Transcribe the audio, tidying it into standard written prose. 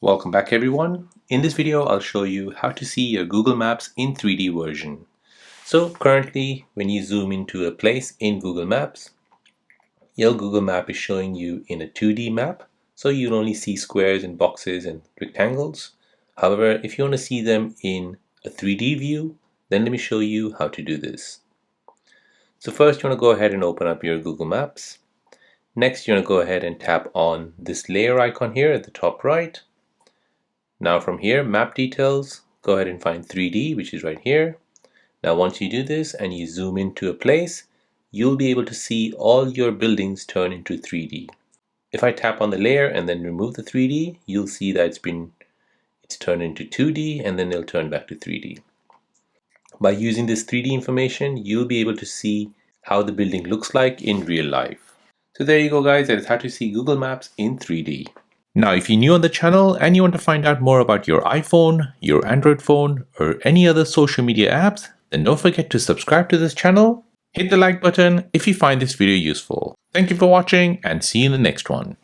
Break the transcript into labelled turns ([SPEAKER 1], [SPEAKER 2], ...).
[SPEAKER 1] Welcome back everyone. In this video I'll show you how to see your Google Maps in 3D version. So currently when you zoom into a place in Google Maps, your Google Map is showing you in a 2D map, so you'll only see squares and boxes and rectangles. However, if you want to see them in a 3D view, then let me show you how to do this. So first you want to go ahead and open up your Google Maps. Next you want to go ahead and tap on this layer icon here at the top right. Now from here, map details, go ahead and find 3D, which is right here. Now once you do this and you zoom into a place, you'll be able to see all your buildings turn into 3D. If I tap on the layer and then remove the 3D, you'll see that it's turned into 2D and then it'll turn back to 3D. By using this 3D information, you'll be able to see how the building looks like in real life. So there you go guys, that is how to see Google Maps in 3D. Now, if you're new on the channel and you want to find out more about your iPhone, your Android phone, or any other social media apps, then don't forget to subscribe to this channel. Hit the like button if you find this video useful. Thank you for watching and see you in the next one.